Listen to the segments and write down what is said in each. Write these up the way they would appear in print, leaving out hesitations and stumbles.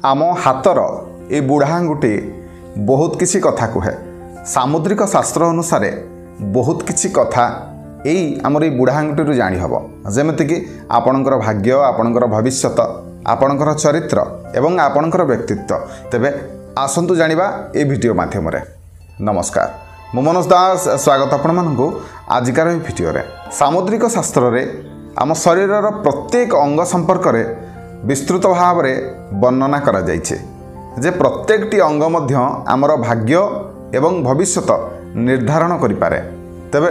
आम हातर ये बुढ़ा आंगुठी बहुत किसी कथा कहे। सामुद्रिक शास्त्र अनुसार बहुत किसी कथा यही आमर ये बुढ़ा आंगुठी जाणी हम, जमीक आपणकर भाग्य, आपणकर भविष्यत, आपणकर चरित्र एवं आपणकर व्यक्तित्व। तेबे आसंतु जानिबा ए वीडियो माध्यम रे। नमस्कार, मु मनोज दास, स्वागत आपण मानकु आजिकार ए वीडियो रे। सामुद्रिक शास्त्र रे आम शरीरर प्रत्येक अंग संपर्क रे विस्तृत भाव रे वर्णना करा जाइछे जे प्रत्येकटी अंग मध्य आमर भाग्य एवं भविष्यत निर्धारण करि पारे। तेबे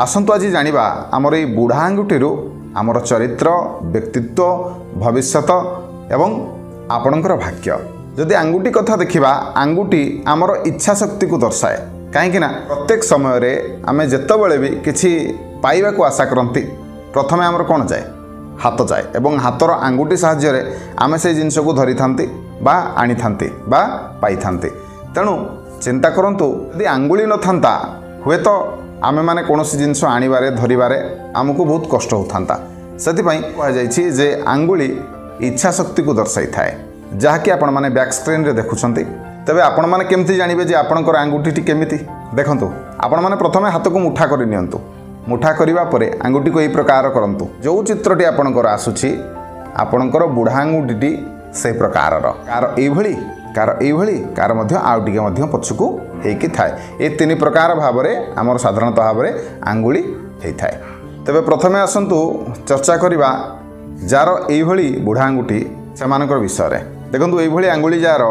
आसंतु आज जानिबा आमर ए बुढ़ा आंगुठी आमर चरित्र, व्यक्तित्व, भविष्यत एवं आपणकर भाग्य। जदि आंगुठी कथा देखिबा, आंगुठी आमर इच्छा शक्ति को दर्शाए। कहीं प्रत्येक समय रे आमे जेतेबेले भी किछि पाइबा को आशा करंती, प्रथमे आमर कोन जाए, हाथ जाए एवं हाथर आंगुठी साहाय्य रे आमे से जिनस को धरि थांती बा आनी थांती बा पाई थांती। तेणु चिंता करंतु यदि आंगुली न थांता हुए तो आमे माने कोनोसी जिनस आनिबारे धरिबारे आमको बहुत कष्ट होथांता। सेतिपई कहा जायछि जे आंगुली इच्छा शक्ति को दर्शाई थाए, जहाँकि आपण माने बैक स्क्रीन रे देखुछंती। तेबे आपण माने केमति जानिबे जे आपणकर आंगुठी केमिति? देखंतु, आपण माने प्रथमे हाथ को मुठा करि नियंतु। मुठा करिबा परे आंगुठी को एई प्रकार करंतु। जो चित्रटी आपणकर आसुछि, आपणकर बुढ़ा आंगुठी से प्रकारर, कार एइभଳି, कार एइभଳି, कार मध्य आउ टिके मध्य पछकु हेकि थाए। ए तीन प्रकार भाव रे हमर साधारणतः भाव रे आंगुली हेइ थाए। तेबे प्रथमे आसंतु चर्चा करिबा जार एइभଳି बुढ़ा आंगुठी सेमानकर विषय रे। देखंतु एइभଳି आंगुली जार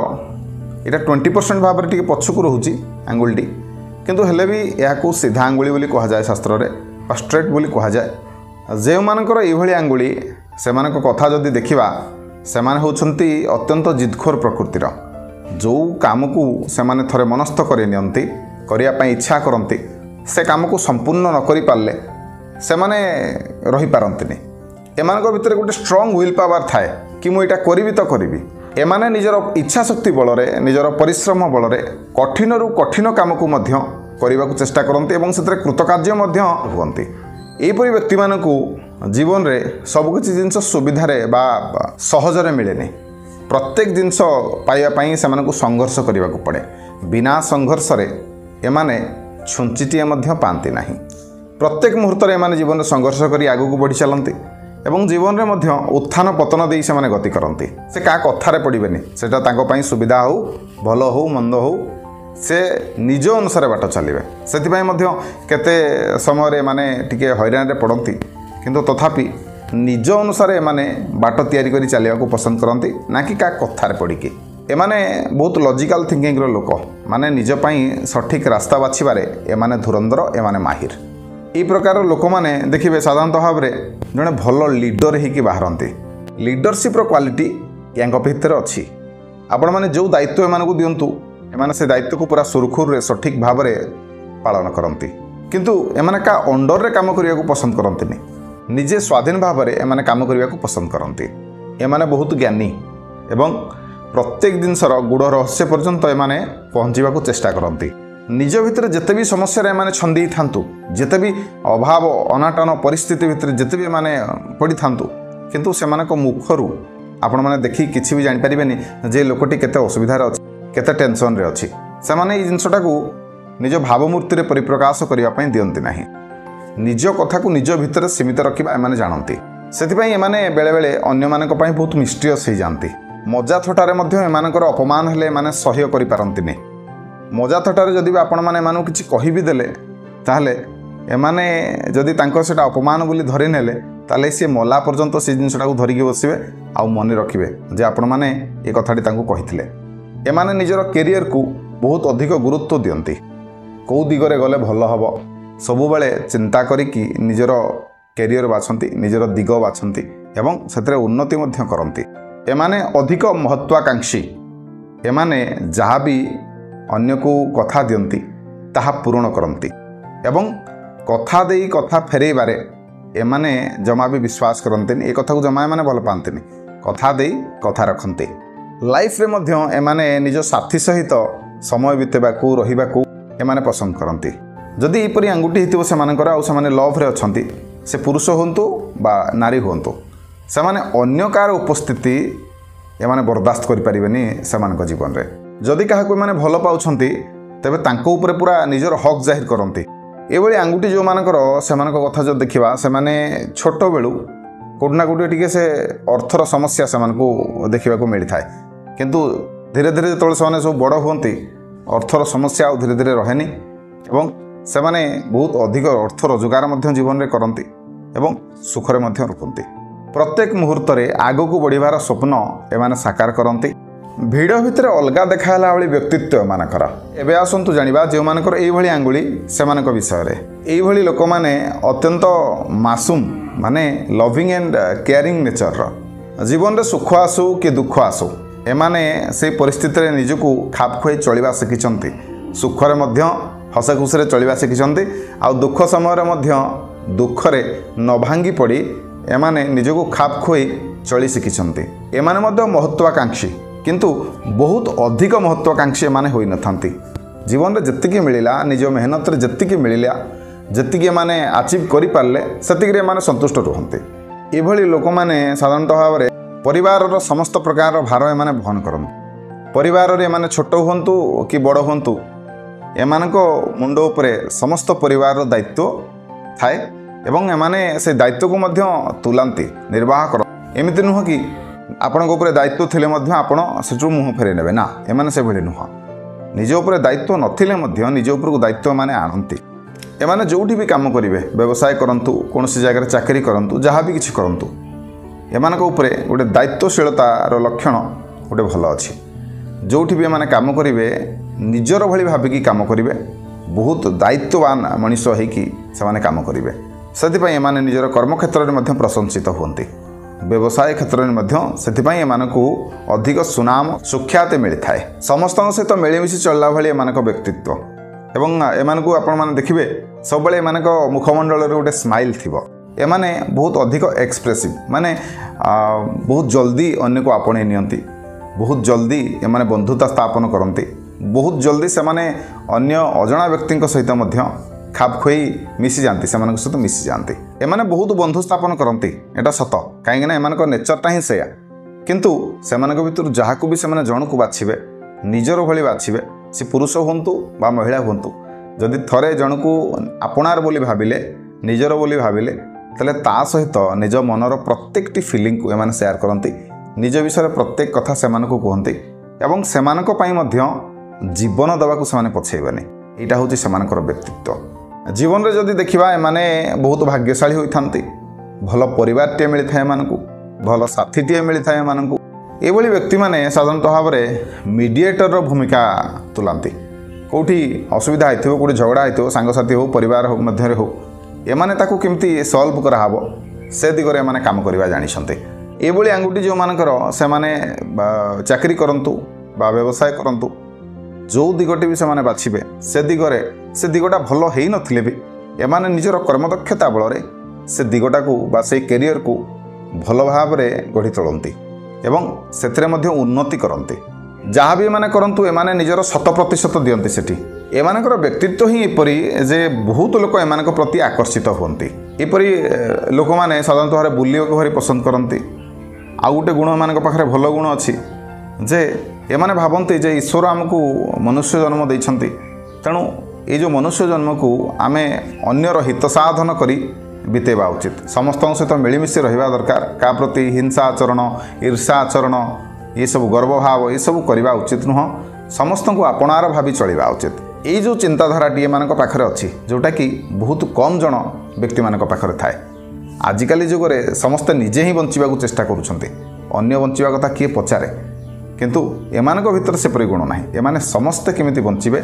एटा 20% भाव रे टिके पछकु रहउची आंगुलटी, किंतु हेले भी याकू सीधा आंगुली बोली कहा जाए शास्त्र रे, बा स्ट्रेट बोली कहा जाए। जे मानकर एइभଳି आंगुली सेमानक कथा जदि देखिबा, सेमाने होउछंती अत्यंत जिदखोर प्रकृतिर। जो काम को सेमाने थरे मनस्थ करि नियंती, करिया पई इच्छा करंती, से काम को संपूर्ण न करि पारले सेमाने रहि पारंतिनी। एमानक भितर गोटे स्ट्रांग विल पावर थाए कि मु एटा करिवि तो करिवि। एमाने निजर इच्छा शक्ति बल रे, निजर परिश्रम बल रे कठिन रु कठिन काम को मध्य करिबा को चेष्टा करंती एवं सेतरे कृतकार्य मध्य हुअंती। एपरि व्यक्ति मानकु जीवन रे सब किछि जिंस सुविधा रे बा सहज रे मिलेनी। प्रत्येक जिंस पाइबा पई सेमानकु संघर्ष करिबा को पड़े। बिना संघर्ष रे एमाने छुंचिटिए मध्य पांती नाही। प्रत्येक मुहूर्त रे एमाने जीवन रे संघर्ष करी आगु को बढ़ी चलंती एवं जीवन रे मध्य उत्थान पतन देई सेमाने गति करंती। से का कथारे पड़िबेनी, सेटा तांको पई सुविधा हो, भल हो, मंद हो, से निज अनुसार बाट चलिबे। सेतिपई मध्य केते समय रे माने टिके हैरान रे पड़ंती, किंतु तथापि निज अनुसार माने बाट तैयारी करी चलिया को पसंद करंती, ना कि का कथारे पड़िकी। एमाने बहुत लॉजिकल थिंकिंग रो लोक, माने निज पई सठिक रास्ता बाछिबारे एमाने धुरंधर, एमाने माहिर। ई प्रकार लोक माने देखिबे साधारणतः भाव रे जने भल लीडर हेकि बाहरंती। लीडरशिप रो क्वालिटी यांक भितर अछि। आपण माने जो दायित्व एमानकु दियंतु, एमाने से दायित्व को पूरा सुरखुर रे सठिक भाव रे पालन करंती, किंतु एमाने का अंडर रे काम करिया को पसंद करंतिनी। निजे स्वाधीन भाव रे एमाने काम करिया को पसंद करंती। एमाने बहुत ज्ञानी एवं प्रत्येक जिनसर गुड़ रहस्य पर्यंत एमाने पहुँचीबा को चेष्टा करंती। निज भितर जेते भी समस्या रे एमाने छंदी थांतु, जेते भी अभाव अनाटन परिस्थिति भितर जेते भी माने पड़ी थांतु, किंतु सेमानक मुखरु आपण माने देखि किछि भी जानि परिबेनी जे लोकटी केते असुविधा रे अछि, केते टेंशन रे अछि। सेमाने ई जिंसटा को निज भावमूर्ति रे परिप्रकाश करिया पई दियंती नाही। निज कथा को निज भितर सीमित रखिबा एमाने जानंती। सेतिपई एमाने बेले बेले अन्य मानक पई बहुत मिस्टीरियस हे जानती। मजा थटारे मध्ये एमानकर अपमान हेले माने सहय करि पारंतिनी। मजा थटारे जदि आपण माने मानु किछि कहि भी देले, ताहले एमाने जदि तांको सेटा अपमान बोली धरि नेले, ताले से मला पर्यंत से जिंसटा को धरिके बसिबे आ मने रखिबे जे आपण माने ए कथाटी तांको कहिथिले। एमाने निजर कैरियर को बहुत अधिक गुरुत्व दियंती। को दिगरे गले भल हबो सबु बेले चिंता करिकि निजर कैरियर बाछंती, निजर दिग बाछंती एवं सेतरे उन्नति मध्य करंती। एमाने अधिक महत्वाकांक्षी। एमाने जहाँ भी अन्य को कथा दियंती ताहा पूर्ण करंती एवं कथा देई कथा फेरेबारे एमाने जमा भी विश्वास करंतिनी। ए कथा को जमा माने भल पांतिनी, कथा देई कथा रखंती। लाइफ रे मध्य एमाने निज साथी सहित समय बितेबाकू रहिबाकू एमाने पसंद करंती। जदि एपरि आंगुठी हितिबो सेमानकर आ सेमाने लव रे अछंती, से पुरुष होंतु बा नारी होंतु, सेमाने अन्य कार उपस्थिति एमाने बर्दाश्त करें से जीवन में जदि क्या भल पाँच तेरे तांको पूरा निजर हक जाहिर करती ये आंगुठी जो मानकर से कथा जो देखा से छोट बेलू कौटना कौटे टी से अर्थर समस्या से देखा मिलता है किंतु धीरे धीरे जो से सब बड़ हुंती अर्थर समस्या धीरे धीरे रहे एवं से बहुत अधिक अर्थ रोजगार जीवन में करती एवं सुखरे रुकती प्रत्येक मुहूर्त में आग को बढ़िबार स्वप्न एमाने साकार करती भिड़ भितर अलग देखाला भाई व्यक्तित्व एमानकर एबे आसंतु जानिबा जो मानकर एभली आंगुली सेमानक विषय रे एभली लोक माने अत्यंत मासूम माने लविंग एंड केयरिंग नेचर जीवन रे सुख आसु कि दुख आसु एमाने से परिस्थिति रे निजको खाप खुई चलिबा शिखिचंती सुखरे मध्य हस खुशी चलिबा शिखिचंती आ दुख समय मध्य दुखरे न भांगी पड़ी एमाने निजको खाप खुई चली शिखिचंती एमाने मध्य महत्वाकांक्षी किंतु बहुत अधिक महत्वाकांक्षी एमाने होई नथांती जीवन में जतिकी मिलिला निज मेहनत रे जतिकी मिलिला जतिकी एमाने अचीव करि पारले सेतिकी एमाने संतुष्ट रुहंती एभली लोक माने साधारणतः भाव में परिवार समस्त प्रकार भार एमाने वहन करंती परिवार रे एमाने छोट हुंतु कि बड़ हुंतु एमानको मुंड उपरे समस्त परिवार दायित्व थाए एवं एमाने से दायित्व को मध्य तुलांती निर्वाह कर एमिति नुह कि आपण दायित्व थिले मध्य आपण सेठू मुह फेरे नेबे ना एमाने से भली नुह निज उपरे दायित्व नथिले मध्य निज उपरको दायित्व माने आणंती एमाने जोठी भी काम करिवे व्यवसाय करंतु कोनोसी जगह चाकरी करंतु जहाँ भी किछि करंतु एमानक उपरे गोटे दायित्वशीलतार लक्षण गोटे भल अच्छी जोठी भी एमाने काम करिवे निजर भली भाबिकी काम करिवे बहुत दायित्ववान मनीष होइकी सेमाने काम करिवे सेतिपई एमाने निजर कर्मक्षेत्र में मध्य प्रशंसित हुंती व्यवसाय क्षेत्र में मध्य सेतिपई एमानकु अधिक सुनाम सुख्याति मिलता है समस्त सहित मिलमिशि चलला भली एमानक व्यक्तित्व एवं एमानकु आपण माने देखिबे सब बेले एमानक मुखमंडल रे गोटे स्माइल थिबो एमाने बहुत अधिक एक्सप्रेसिव माने बहुत जल्दी अन्य को आपणे नियंती बहुत जल्दी एमाने बंधुता स्थापन करती बहुत जल्दी से माने अन्य अजणा व्यक्ति सहित मध्य खाप खुई मिसी जाती से सहित मिसी जाती एमाने बहुत बंधु स्थापन करती एटा सत कहीं एमानक नेचरटा ही सेया किंतु सेमानक भितर जहाकू भी सेमाने जण को बाछिबे निजर भली बाछिबे से पुरुष हुंतु बा महिला हुंतु जदि थरे जण को आपणार बोली भाबिले निजर बोली भाबिले तले ता सहित निज मनर प्रत्येकटी फीलिंग को एमाने शेयर करती निज विषय प्रत्येक कथा सेमानक कहती एवं सेमानक पई मध्य जीवन देवाकू सेमाने पछेइबानी एटा होची सेमानकर व्यक्तित्व जीवन रे जदि देखिबा एमाने बहुत भाग्यशाली होइथांती भल परिवारटे मिलता एमानकू भल साथीटे मिलता एमानकू एभली व्यक्ति माने साधारणतः भाव में मीडिएटर भूमिका तुलांती कोठी असुविधा होइथिबो कोठी झगड़ा होइथिबो सांगसाथी हो परिवार हो मध्य हो एमाने ताकू केमती सॉल्व कराहबो से दिगरे एमाने काम करबा जानिछन्ते एभली आंगुठी जो मानकर से माने चाकरी करंतु बा व्यवसाय करंतु जो दिगटी भी से बाछिबे से दिगरे से दिगटा भल हेई नथिले भी एमाने निजर कर्मदक्षता बल से दिगटा को बा से कैरियर को भल भाव में गढ़ी तोलती एवं सेथिरे मध्य उन्नति करती जहाँ भी एमाने करंतु एमाने निजर 100% दियंती सेठी एमानकर व्यक्तित्व ही एपरी जे बहुत लोक एमानक प्रति आकर्षित हुंती एपरी लोक माने साधारणतः भाव बुलिବାକୁ भारी पसंद करती आ गोटे गुण एमानक पाखरे भल गुण अच्छी जे एमाने भावन्ति जे ईश्वर आमको मनुष्य जन्म देइछन्ति तेणु ये जो मनुष्य जन्म को आमे अन्यर हित साधन करी बितेबा उचित समस्त सहित मिलमिशि रहिबा दरकार का प्रति हिंसा आचरण ईर्षा आचरण ये सब गर्व भाव ये सब करवा उचित नुह समस्त को आपणार भावी चलिबा उचित ये जो चिंताधाराटी एमानक पाखरे अच्छी जोटा कि बहुत कम जन व्यक्ति मानक पाखरे थाए आजिकाली जुगरे समस्ते निजे ही बंचिबा को चेष्टा करुछन्ति अन्य बंचिबा कथा किए पचारे किंतु एमानक भितर से परि गुण नाही एमाने समस्ते केमिति बंचिबे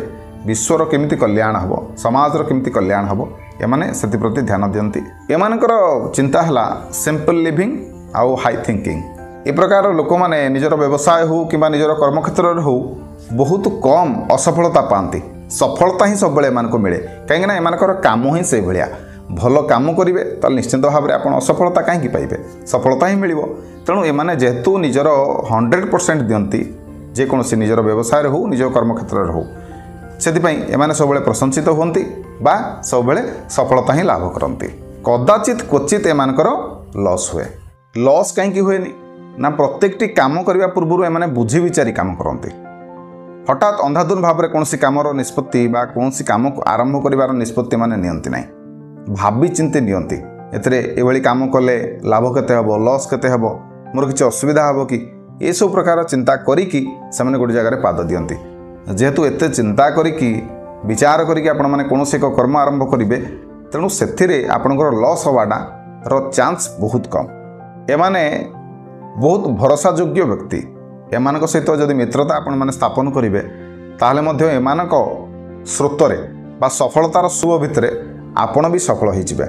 विश्वर केमिति कल्याण हबो समाजर केमिति कल्याण हबो एमाने सेति प्रति ध्यान दियंती एमानकर चिंता हला सिंपल लिविंग आउ हाई थिंकिंग ए प्रकार लोक माने निजर व्यवसाय हो किबा निजर कर्मक्षेत्र हो बहुत कम असफलता पाती सफलता ही सब बेले एमानको मिले कहीं ना एमानकर काम ही से भलिया भल काम करेंगे तो निश्चित भाव में आप असफलता कहीं पाइबे सफलता ही मिल तेणु एमाने जेहेतु निजर 100% दियंती जेकोसी निजर व्यवसाय हो निज कर्मक्षेत्र हो से एमाने सब प्रशंसित होती बा सब सफलता ही लाभ करती कदाचित क्वचित एमानकर लॉस हुए लॉस कहीं हुए ना प्रत्येकटी काम करने पूर्व एम बुझी विचारी काम करते हठात अंधाधुन भाव में कौन कमर निष्पत्ति बा कौन कम को आरंभ कर निष्पत्ति मैंने नियंती ना भावी चिंती नियंती एभली काम कले लाभ केते हबो लॉस केते हबो मोर किसी असुविधा हबो कि ये सब प्रकार चिंता करिकी से गोटे जगह पाद दियंती जेहेतु एते चिंता करिकी विचार करिकी आपण माने कोनोसी एक कर्म आरंभ करिवे तेणु सेथिरे आपणकर लॉस हवाटा रो चांस बहुत कम एमाने बहुत भरोसा योग्य व्यक्ति एमानक सहित जदि मित्रता आपण माने स्थापन करिवे ताहले मध्य एमानक स्रोतरे बा सफलतार शुभ भितरे आपण भी सफल होई जिवे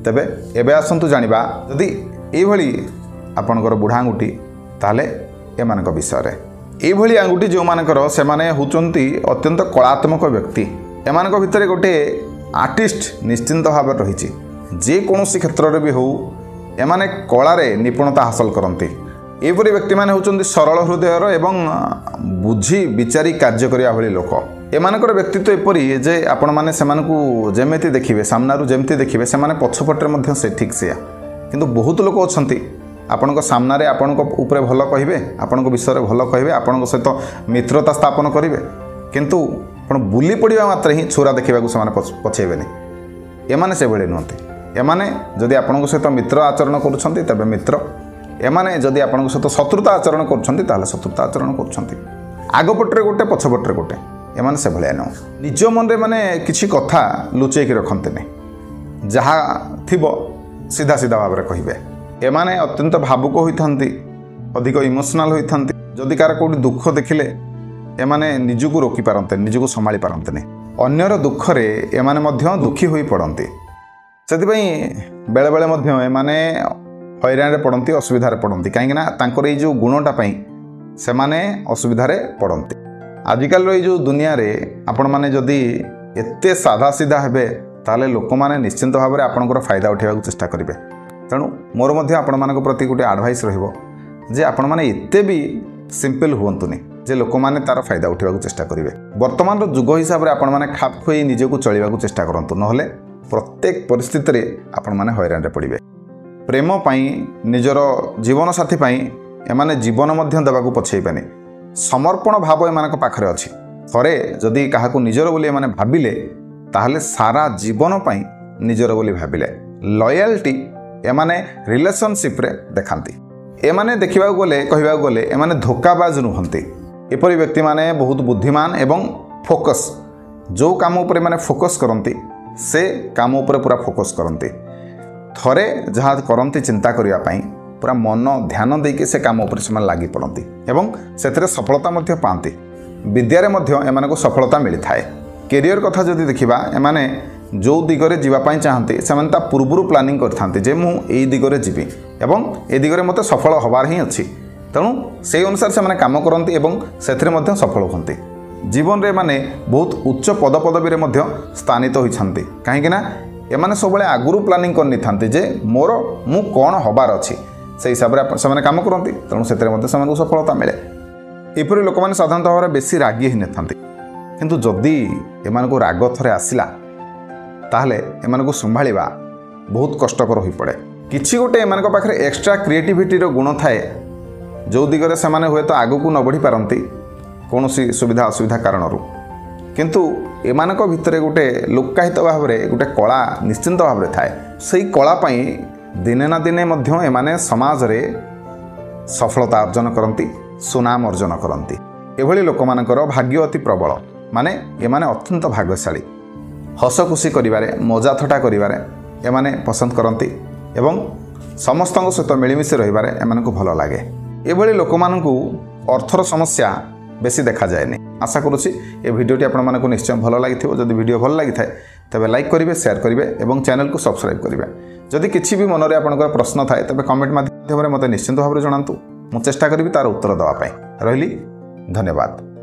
तेबे एबे आसंतु जानिबा जदि एभली आपणकर बुढ़ा आंगुठी ताहले एमानक विषय एभली आंगुठी जो मानकर से माने होचंती अत्यंत कलात्मक व्यक्ति एमानक भितर गोटे आर्टिस्ट निश्चिंत भाव रही जे कौनसी क्षेत्र में भी हो एमाने कलारे निपुणता हासिल करती एपरी व्यक्ति माने होचंती सरल हृदयर एवं बुझी विचारी कार्य करिया भली लोक एमानकर व्यक्तित्व एपरी जे आपण माने सेमानकु जेमेति देखिबे सामनारु जेमति देखिबे से माने पछपटरे मध्य से ठीक से किंतु बहुत लोक अछंती आपणक सामने आपणक ऊपर भल कहे आपणक विषय भल कहे आपणक सहित मित्रता स्थापन करेंगे किंतु आपण बुली पड़ा मात्र ही छुरा देखा से पछेबेनि एमाने से भले नुहति एमाने जदि आपणक सहित मित्र आचरण करुछंती तबे मित्र एमाने जदि आपणक सहित शत्रुता आचरण करुछंती ताले शत्रुता आचरण करुछंती आगपट्रे गोटे पछपट्रे गोटे एमाने से भले नुह निज मन रे माने किछि कथा लुचेकी रखते नहीं जहाँ थिबो सीधा सीधा भाव में कहिबे एमाने अत्यंत भावुक होइथांती अधिक इमोशनाल होइथांती जदि कार कोठी दुख देखिले एमाने निजको रोकी पारंते निजको संभाली पारंते नहीं अन्यर दुख रे एमाने मध्य दुखी होई पड़ंती सेतिपई बेले बेले मध्य एमाने हैरान रे पड़ंती असुविधा रे पड़ंती काहेकि ना तांकर ए जो गुणटा पई से माने असुविधा रे पड़ंती आजिकल रो ए जो दुनिया रे आपण माने जदि एते साधा सीधा हेबे ताले लोक माने निश्चिंत भाव रे आपनकर फायदा उठाइबा चेष्टा करिवे तेणु मोर मध्य आपण मानक प्रति गोटे आडभाइस रहिबो जे आपण माने एते भी सिंपल हुअंतुनी जे लोक माने तार फायदा उठाइबा चेष्टा करिवे वर्तमान रो जुग हिसाब रे आपण माने खाप खोई निजको चलिबा चेष्टा करंतु नहले प्रत्येक परिस्थिति रे आपण माने हैरान रे पड़िबे प्रेम पई निजर जीवन साथी पई एमाने जीवन मध्य देबाकू पछेइबानी समर्पण भाव एमानक पाखरे अछि थरे जदि काहाकू निजर बोली एमाने भाबिले ताहले सारा जीवन पई निजर बोली भाबिले लॉयल्टी एमाने रिलेशनशिप रे देखांती एमाने देखिबा गले कहबा गले एमाने धोखाबाज नुहंती एपरि व्यक्ति माने बहुत बुद्धिमान एवं फोकस जो काम ऊपर माने फोकस करंती से काम ऊपर पूरा फोकस करंती थरे जहाँ करंती चिंता करिया पई पूरा मन ध्यान देके से काम ऊपर से लागी पड़ती एवं सेथिरे सफलता मध्य पांती विद्यारे मध्य एमानको सफलता मिली थाए कैरियर कथा जदि देखिबा एमाने जो दिगरे जीवापाई चाहते से पूर्व प्लानिंग करते जे मु एई दिगरे जीवी एवं ए दिगरे मते सफल हबार ही अच्छी तेणु से अनुसार से काम करती एवं सेथिरे मध्य सफल होती जीवन रे माने बहुत उच्च पद पदवी रे मध्य स्थानित होइछन्ति काहेकि ना एमाने सबले आगुरु प्लानिंग करनी थांती जे मोर मु कोन हबार अच्छी से हिसाब रे से काम करती तेणु सेथिरे मध्य से सफलता मिले एपरि लोक माने साधारणतः भाव बेसी रागी ही नथांती किंतु जदि एमानको राग थरे आसिला ताहले एमानको संभाळिबा बहुत कष्टकर हो पड़े किछि गोटे एमानको पाखरे एक्स्ट्रा क्रिएटिविटी रो गुण थाए जो दिगरे से माने हुए तो आगु न बढ़ी पारंती कौनसी सुविधा असुविधा कारणरू किंतु एमानक भितरे गोटे लुक्कायित भाव में गोटे कला निश्चिंत भाव में थाए से कला पई दिने ना दिने मध्य एमाने समाज रे सफलता अर्जन करती सुनाम अर्जन करती एभली लोक मानकर भाग्य अति प्रबल माने एमाने अत्यंत भाग्यशाली हस खुशी करिवारे मजा थटा करिवारे एमाने पसंद करती एवं समस्त सहित मिलमिशि रहिबारे एमानकु भल लागे एभली लोक मानकु अर्थर समस्या बेसी देखा जाएनी आशा करुच्ची ए भिडियोटी आपण मानकु निश्चय भल लागिथिबो जदि वीडियो भल लागि थाए तबे लाइक करिवे शेयर करिवे एवं चैनल को सब्सक्राइब करिवे जदि किछि भी मन रे आपनकर प्रश्न थाए तबे कमेंट माध्यम रे मते निश्चित भाव रे जणांतु मु चेष्टा करिवि तार उत्तर दवा पई रहिली धन्यवाद।